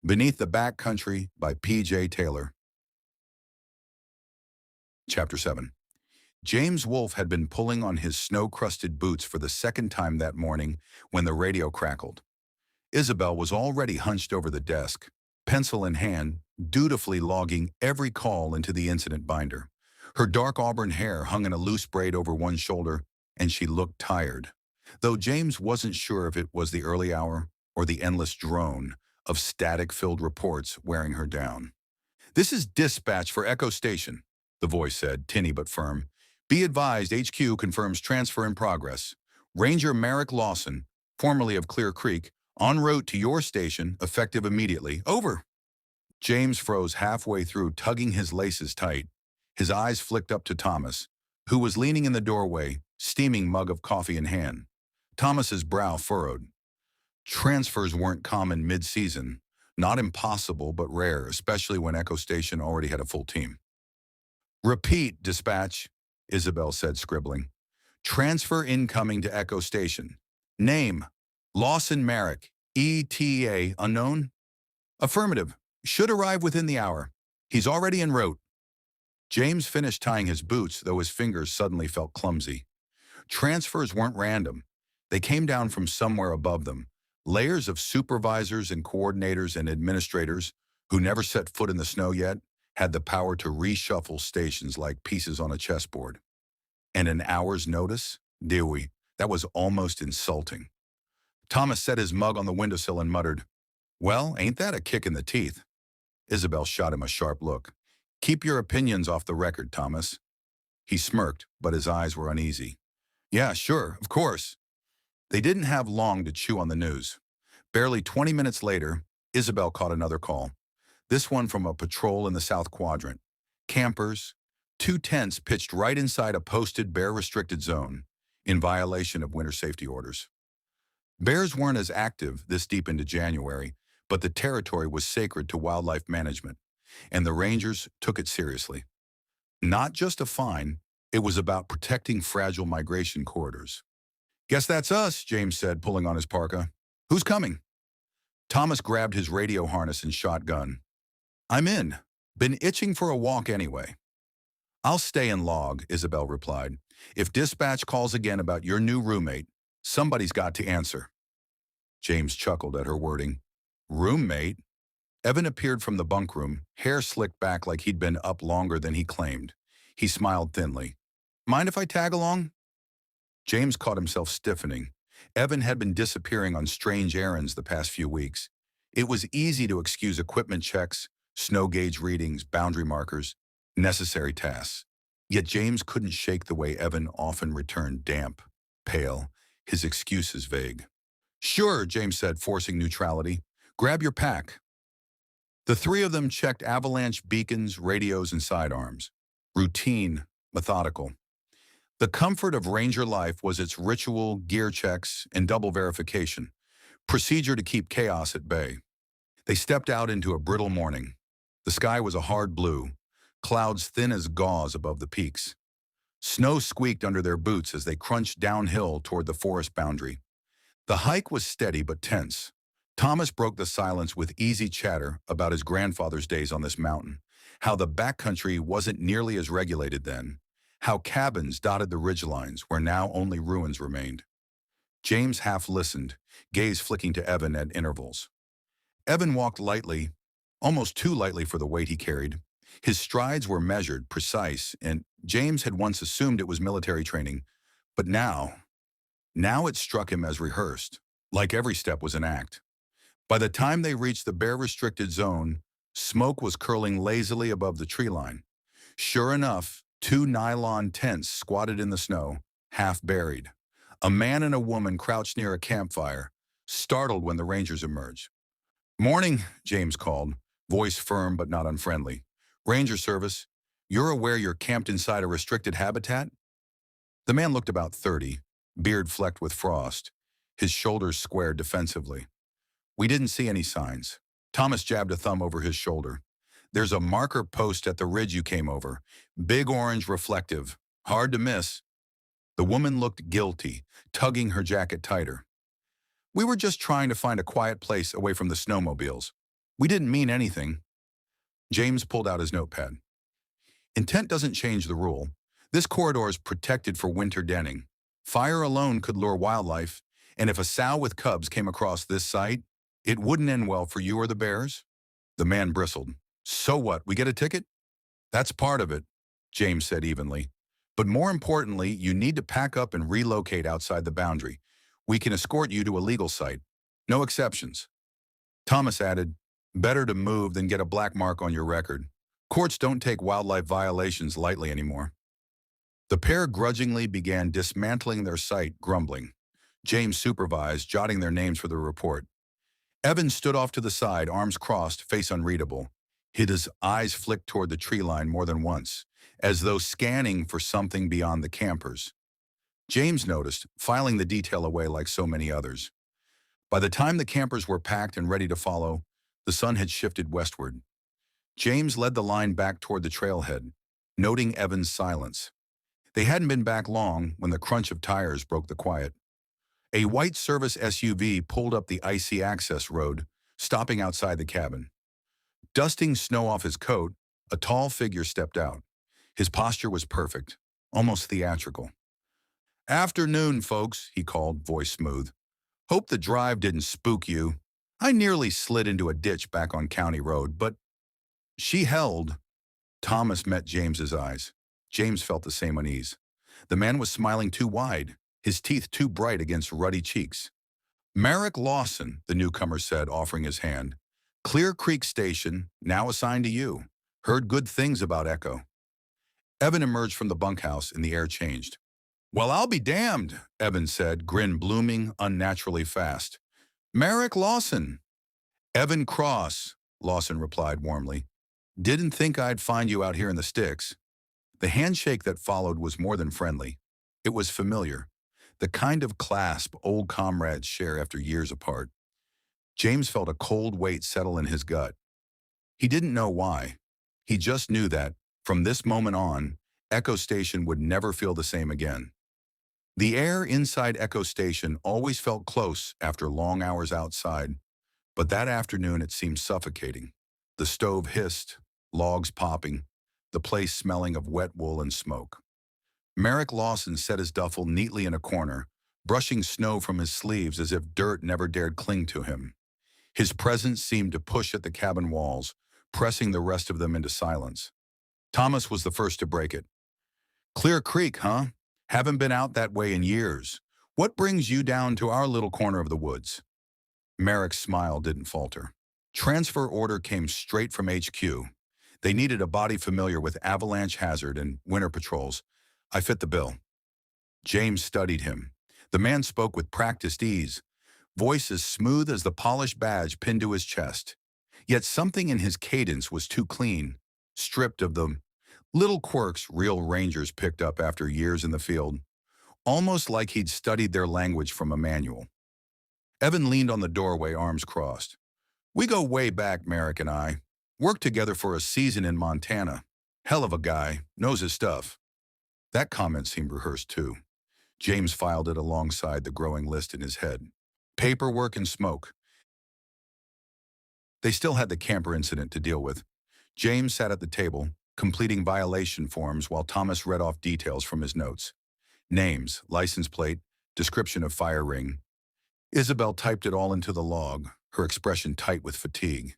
Beneath the Backcountry by P.J. Taylor. Chapter 7. James Wolfe had been pulling on his snow-crusted boots for the second time that morning when the radio crackled. Isabel was already hunched over the desk, pencil in hand, dutifully logging every call into the incident binder. Her dark auburn hair hung in a loose braid over one shoulder, and she looked tired, though James wasn't sure if it was the early hour or the endless drone of static-filled reports wearing her down. "This is dispatch for Echo Station," the voice said, tinny but firm. "Be advised, HQ confirms transfer in progress. Ranger Merrick Lawson, formerly of Clear Creek, en route to your station, effective immediately. Over." James froze halfway through, tugging his laces tight. His eyes flicked up to Thomas, who was leaning in the doorway, steaming mug of coffee in hand. Thomas's brow furrowed. Transfers weren't common mid-season. Not impossible, but rare, especially when Echo Station already had a full team. "Repeat, dispatch," Isabel said, scribbling. "Transfer incoming to Echo Station. Name, Lawson Merrick, ETA, unknown?" "Affirmative. Should arrive within the hour. He's already en route." James finished tying his boots, though his fingers suddenly felt clumsy. Transfers weren't random. They came down from somewhere above them. Layers of supervisors and coordinators and administrators who never set foot in the snow yet had the power to reshuffle stations like pieces on a chessboard. And an hour's notice? Dewey, that was almost insulting. Thomas set his mug on the windowsill and muttered, "Well, ain't that a kick in the teeth?" Isabel shot him a sharp look. "Keep your opinions off the record, Thomas." He smirked, but his eyes were uneasy. "Yeah, sure, of course." They didn't have long to chew on the news. Barely 20 minutes later, Isabel caught another call. This one from a patrol in the South Quadrant. Campers, 2 tents pitched right inside a posted bear-restricted zone, in violation of winter safety orders. Bears weren't as active this deep into January, but the territory was sacred to wildlife management, and the rangers took it seriously. Not just a fine, it was about protecting fragile migration corridors. "Guess that's us," James said, pulling on his parka. "Who's coming?" Thomas grabbed his radio harness and shotgun. "I'm in. Been itching for a walk anyway." "I'll stay and log," Isabel replied. "If dispatch calls again about your new roommate, somebody's got to answer." James chuckled at her wording. "Roommate?" Evan appeared from the bunk room, hair slicked back like he'd been up longer than he claimed. He smiled thinly. "Mind if I tag along?" James caught himself stiffening. Evan had been disappearing on strange errands the past few weeks. It was easy to excuse equipment checks, snow gauge readings, boundary markers, necessary tasks. Yet James couldn't shake the way Evan often returned damp, pale, his excuses vague. "Sure," James said, forcing neutrality. "Grab your pack." The three of them checked avalanche beacons, radios, and sidearms. Routine, methodical. The comfort of Ranger life was its ritual, gear checks, and double verification, procedure to keep chaos at bay. They stepped out into a brittle morning. The sky was a hard blue, clouds thin as gauze above the peaks. Snow squeaked under their boots as they crunched downhill toward the forest boundary. The hike was steady but tense. Thomas broke the silence with easy chatter about his grandfather's days on this mountain, how the backcountry wasn't nearly as regulated then, how cabins dotted the ridgelines where now only ruins remained. James half listened, gaze flicking to Evan at intervals. Evan walked lightly, almost too lightly for the weight he carried. His strides were measured, precise, and James had once assumed it was military training, but now it struck him as rehearsed, like every step was an act. By the time they reached the bear-restricted zone, smoke was curling lazily above the tree line. Sure enough, 2 nylon tents squatted in the snow, half buried. A man and a woman crouched near a campfire, startled when the rangers emerged. "Morning," James called, voice firm but not unfriendly. "Ranger service, you're aware you're camped inside a restricted habitat?" The man looked about 30, beard flecked with frost, his shoulders squared defensively. "We didn't see any signs." Thomas jabbed a thumb over his shoulder. "There's a marker post at the ridge you came over. Big orange reflective. Hard to miss." The woman looked guilty, tugging her jacket tighter. "We were just trying to find a quiet place away from the snowmobiles." We didn't mean anything. James pulled out his notepad. Intent doesn't change the rule. This corridor is protected for winter denning. Fire alone could lure wildlife, and if a sow with cubs came across this site, it wouldn't end well for you or the bears. The man bristled. So what, we get a ticket? That's part of it, James said evenly. But more importantly, you need to pack up and relocate outside the boundary. We can escort you to a legal site. No exceptions. Thomas added, better to move than get a black mark on your record. Courts don't take wildlife violations lightly anymore. The pair grudgingly began dismantling their site, grumbling. James supervised, jotting their names for the report. Evan stood off to the side, arms crossed, face unreadable. His eyes flicked toward the tree line more than once, as though scanning for something beyond the campers. James noticed, filing the detail away like so many others. By the time the campers were packed and ready to follow, the sun had shifted westward. James led the line back toward the trailhead, noting Evan's silence. They hadn't been back long when the crunch of tires broke the quiet. A white service SUV pulled up the icy access road, stopping outside the cabin. Dusting snow off his coat, a tall figure stepped out. His posture was perfect, almost theatrical. "Afternoon, folks," he called, voice smooth. "Hope the drive didn't spook you. I nearly slid into a ditch back on County Road, but..." She held. Thomas met James's eyes. James felt the same unease. The man was smiling too wide, his teeth too bright against ruddy cheeks. "Merrick Lawson," the newcomer said, offering his hand. "Clear Creek Station, now assigned to you. Heard good things about Echo." Evan emerged from the bunkhouse and the air changed. "Well, I'll be damned," Evan said, grin blooming unnaturally fast. "Merrick Lawson." "Evan Cross," Lawson replied warmly. "Didn't think I'd find you out here in the sticks." The handshake that followed was more than friendly. It was familiar, the kind of clasp old comrades share after years apart. James felt a cold weight settle in his gut. He didn't know why. He just knew that, from this moment on, Echo Station would never feel the same again. The air inside Echo Station always felt close after long hours outside, but that afternoon it seemed suffocating. The stove hissed, logs popping, the place smelling of wet wool and smoke. Merrick Lawson set his duffel neatly in a corner, brushing snow from his sleeves as if dirt never dared cling to him. His presence seemed to push at the cabin walls, pressing the rest of them into silence. Thomas was the first to break it. "Clear Creek, huh? Haven't been out that way in years. What brings you down to our little corner of the woods?" Merrick's smile didn't falter. "Transfer order came straight from HQ. They needed a body familiar with avalanche hazard and winter patrols. I fit the bill." James studied him. The man spoke with practiced ease, voice as smooth as the polished badge pinned to his chest. Yet something in his cadence was too clean, stripped of the little quirks real rangers picked up after years in the field, almost like he'd studied their language from a manual. Evan leaned on the doorway, arms crossed. "We go way back, Merrick and I. Worked together for a season in Montana. Hell of a guy, knows his stuff." That comment seemed rehearsed too. James filed it alongside the growing list in his head. Paperwork and smoke. They still had the camper incident to deal with. James sat at the table, completing violation forms while Thomas read off details from his notes. Names, license plate, description of fire ring. Isabel typed it all into the log, her expression tight with fatigue.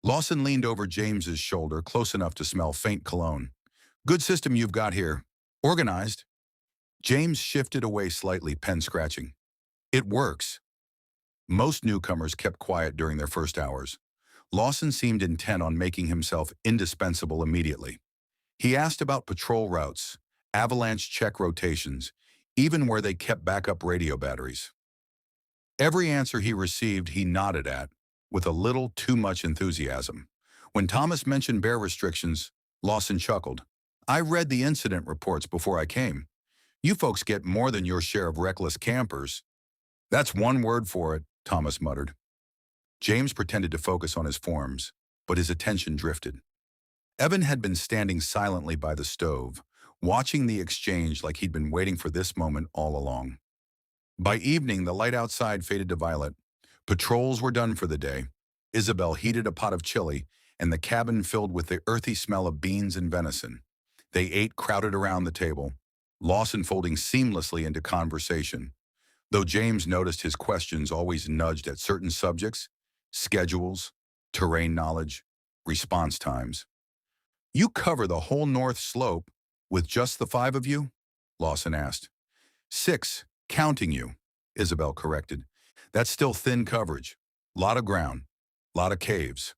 Lawson leaned over James's shoulder, close enough to smell faint cologne. "Good system you've got here. Organized." James shifted away slightly, pen scratching. "It works." Most newcomers kept quiet during their first hours. Lawson seemed intent on making himself indispensable immediately. He asked about patrol routes, avalanche check rotations, even where they kept backup radio batteries. Every answer he received he nodded at, with a little too much enthusiasm. When Thomas mentioned bear restrictions, Lawson chuckled. "I read the incident reports before I came. You folks get more than your share of reckless campers." "That's one word for it," Thomas muttered. James pretended to focus on his forms, but his attention drifted. Evan had been standing silently by the stove, watching the exchange like he'd been waiting for this moment all along. By evening, the light outside faded to violet. Patrols were done for the day. Isabel heated a pot of chili, and the cabin filled with the earthy smell of beans and venison. They ate crowded around the table, Lawson folding seamlessly into conversation. Though James noticed his questions always nudged at certain subjects, schedules, terrain knowledge, response times. "You cover the whole North Slope with just the five of you?" Lawson asked. "Six, counting you," Isabel corrected. "That's still thin coverage. Lot of ground. Lot of caves."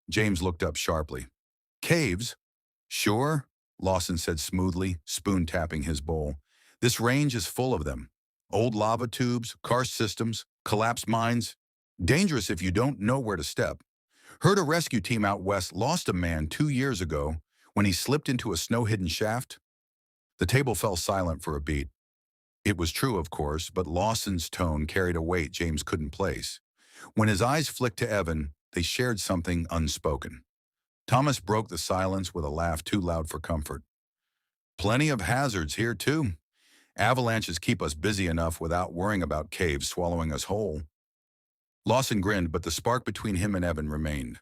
James looked up sharply. "Caves? Sure," Lawson said smoothly, spoon-tapping his bowl. "This range is full of them. Old lava tubes, karst systems, collapsed mines. Dangerous if you don't know where to step. Heard a rescue team out west lost a man 2 years ago when he slipped into a snow-hidden shaft." The table fell silent for a beat. It was true, of course, but Lawson's tone carried a weight James couldn't place. When his eyes flicked to Evan, they shared something unspoken. Thomas broke the silence with a laugh too loud for comfort. "Plenty of hazards here, too. Avalanches keep us busy enough without worrying about caves swallowing us whole." Lawson grinned, but the spark between him and Evan remained.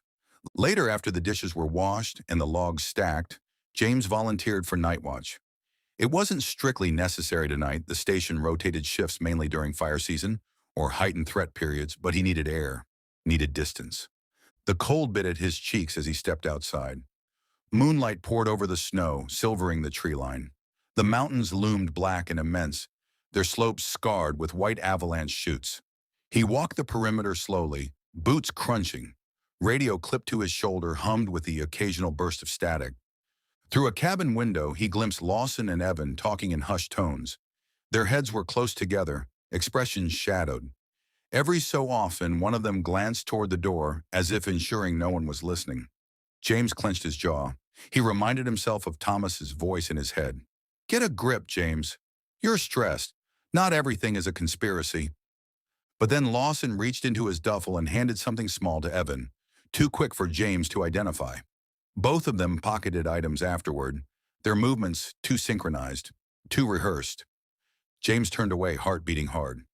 Later, after the dishes were washed and the logs stacked, James volunteered for night watch. It wasn't strictly necessary tonight. The station rotated shifts mainly during fire season or heightened threat periods, but he needed air, needed distance. The cold bit at his cheeks as he stepped outside. Moonlight poured over the snow, silvering the tree line. The mountains loomed black and immense, their slopes scarred with white avalanche chutes. He walked the perimeter slowly, boots crunching. Radio clipped to his shoulder hummed with the occasional burst of static. Through a cabin window, he glimpsed Lawson and Evan talking in hushed tones. Their heads were close together, expressions shadowed. Every so often, one of them glanced toward the door, as if ensuring no one was listening. James clenched his jaw. He reminded himself of Thomas's voice in his head. "Get a grip, James. You're stressed. Not everything is a conspiracy." But then Lawson reached into his duffel and handed something small to Evan, too quick for James to identify. Both of them pocketed items afterward, their movements too synchronized, too rehearsed. James turned away, heart beating hard.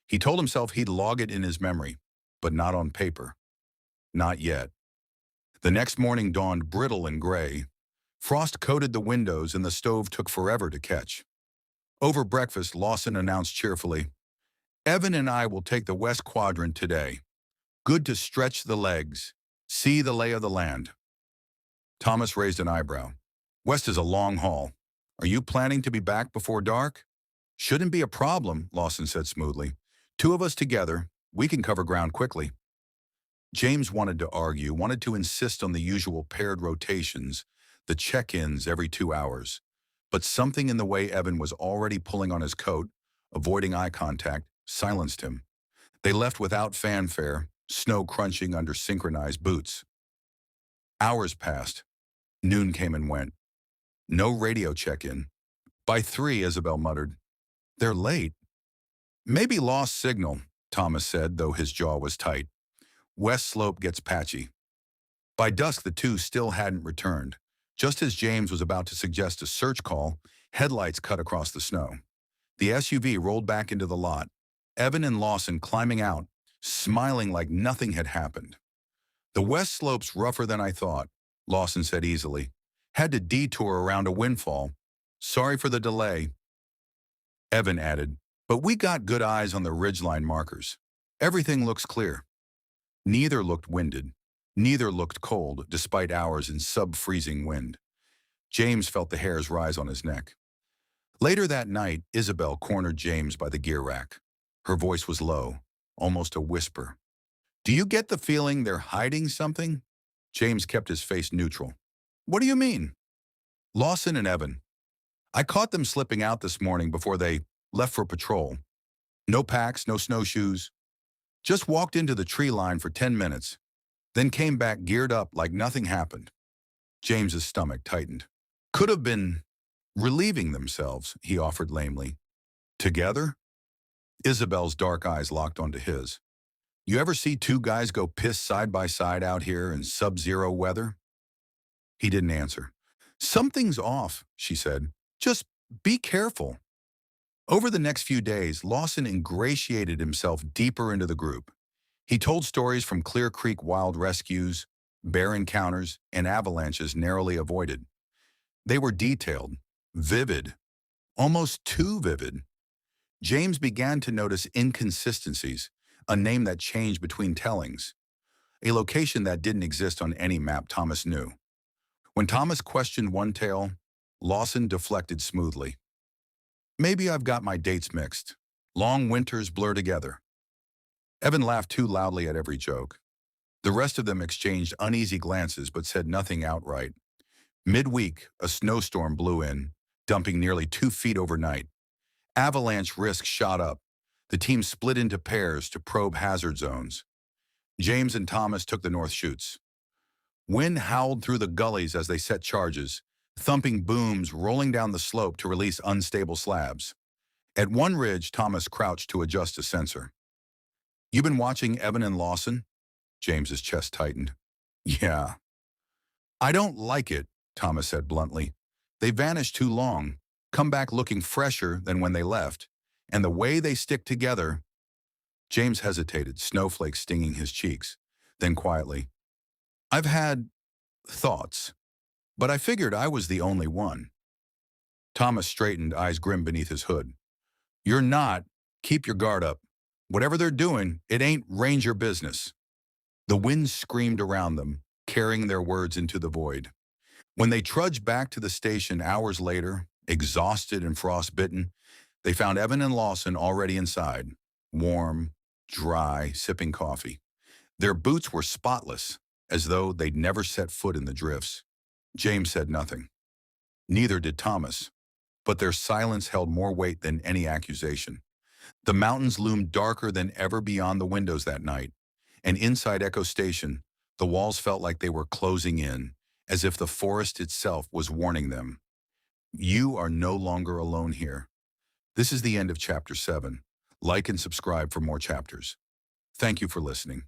He told himself he'd log it in his memory, but not on paper. Not yet. The next morning dawned brittle and gray. Frost coated the windows and the stove took forever to catch. Over breakfast, Lawson announced cheerfully, "Evan and I will take the West Quadrant today. Good to stretch the legs, see the lay of the land." Thomas raised an eyebrow. "West is a long haul. Are you planning to be back before dark?" "Shouldn't be a problem," Lawson said smoothly. "Two of us together, we can cover ground quickly." James wanted to argue, wanted to insist on the usual paired rotations, the check-ins every 2 hours. But something in the way Evan was already pulling on his coat, avoiding eye contact, silenced him. They left without fanfare, snow crunching under synchronized boots. Hours passed. Noon came and went. No radio check-in. By 3, Isabel muttered, "They're late." "Maybe lost signal," Thomas said, though his jaw was tight. "West slope gets patchy." By dusk, the two still hadn't returned. Just as James was about to suggest a search call, headlights cut across the snow. The SUV rolled back into the lot, Evan and Lawson climbing out, smiling like nothing had happened. "The west slope's rougher than I thought," Lawson said easily. "Had to detour around a windfall. Sorry for the delay." Evan added, "But we got good eyes on the ridgeline markers. Everything looks clear." Neither looked winded. Neither looked cold, despite hours in sub-freezing wind. James felt the hairs rise on his neck. Later that night, Isabel cornered James by the gear rack. Her voice was low, almost a whisper. "Do you get the feeling they're hiding something?" James kept his face neutral. "What do you mean?" "Lawson and Evan. I caught them slipping out this morning before they left for patrol. No packs, no snowshoes. Just walked into the tree line for 10 minutes, then came back geared up like nothing happened." James's stomach tightened. "Could have been relieving themselves," he offered lamely. "Together?" Isabel's dark eyes locked onto his. "You ever see two guys go piss side by side out here in sub-zero weather?" He didn't answer. "Something's off," she said. "Just be careful." Over the next few days, Lawson ingratiated himself deeper into the group. He told stories from Clear Creek wild rescues, bear encounters, and avalanches narrowly avoided. They were detailed, vivid, almost too vivid. James began to notice inconsistencies, a name that changed between tellings, a location that didn't exist on any map Thomas knew. When Thomas questioned one tale, Lawson deflected smoothly. Maybe I've got my dates mixed. Long winters blur together. Evan laughed too loudly at every joke. The rest of them exchanged uneasy glances but said nothing outright. Midweek, a snowstorm blew in, dumping nearly 2 feet overnight. Avalanche risk shot up. The team split into pairs to probe hazard zones. James and Thomas took the north chutes. Wind howled through the gullies as they set charges, thumping booms rolling down the slope to release unstable slabs. At one ridge, Thomas crouched to adjust a sensor. "You been watching Evan and Lawson?" James's chest tightened. "Yeah." "I don't like it," Thomas said bluntly. "They vanished too long, come back looking fresher than when they left, and the way they stick together—" James hesitated, snowflakes stinging his cheeks. Then quietly, "I've had thoughts, but I figured I was the only one." Thomas straightened, eyes grim beneath his hood. "You're not. Keep your guard up. Whatever they're doing, it ain't ranger business." The wind screamed around them, carrying their words into the void. When they trudged back to the station hours later, exhausted and frostbitten, they found Evan and Lawson already inside, warm, dry, sipping coffee. Their boots were spotless, as though they'd never set foot in the drifts. James said nothing. Neither did Thomas, but their silence held more weight than any accusation. The mountains loomed darker than ever beyond the windows that night, and inside Echo Station, the walls felt like they were closing in, as if the forest itself was warning them. You are no longer alone here. This is the end of Chapter 7. Like and subscribe for more chapters. Thank you for listening.